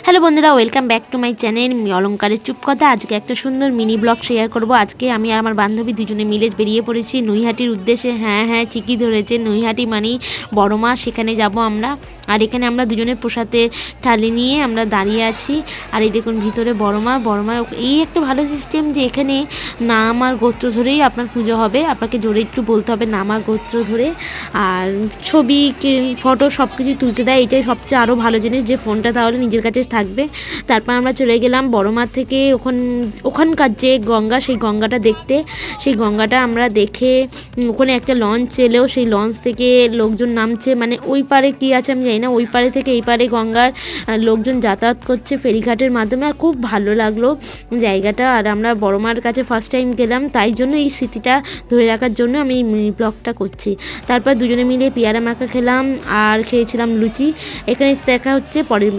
Hello বন্ধুরা, welcome back to my channel অলঙ্কারের চুপ কথা। আজকে একটা সুন্দর মিনি ব্লগ শেয়ার করব। আজকে আমি আর আমার বান্ধবী দুজনে মিলে বেরিয়ে পড়েছি নৈহাটির উদ্দেশ্যে। হ্যাঁ, ঠিকই ধরেছে, নৈহাটি মানেই বড় মা, সেখানে যাব আমরা। আর এখানে আমরা দুজনে প্রসাদে থালি নিয়ে আমরা দাঁড়িয়ে আছি। আর এই দেখুন ভিতরে বড় মা। এই একটা ভালো সিস্টেম যে এখানে নাম আর গোত্র ধরেই আপনার পুজো হবে। আপনাকে জোরে একটু বলতে হবে নাম আর গোত্র ধরে। আর ছবি ফটো সব কিছু তুলতে দেয়। এটাই সবচেয়ে আরও ভালো জিনিস, যে ফোনটা তাহলে নিজের কাছে থাকবে। তারপর আমরা চলে গেলাম বড়মার থেকে ওখানকার যে গঙ্গা, সেই গঙ্গাটা দেখতে। সেই গঙ্গাটা আমরা দেখে ওখানে একটা লঞ্চ এলেও সেই লঞ্চ থেকে লোকজন নামছে, মানে ওই পারে কি আছে আমি জানি না, ওই পারে থেকে এই পারে গঙ্গার লোকজন যাতায়াত করছে ফেরিঘাটের মাধ্যমে। আর খুব ভালো লাগলো জায়গাটা। আর আমরা বড়মার কাছে ফার্স্ট টাইম গেলাম, তাই জন্য এই স্মৃতিটা ধরে রাখার জন্য আমি এই মিনি ব্লগটা করছি। তারপর দুজনে মিলে পেয়ারা মাখা খেলাম আর খেয়েছিলাম লুচি। এখানে দেখা হচ্ছে পরের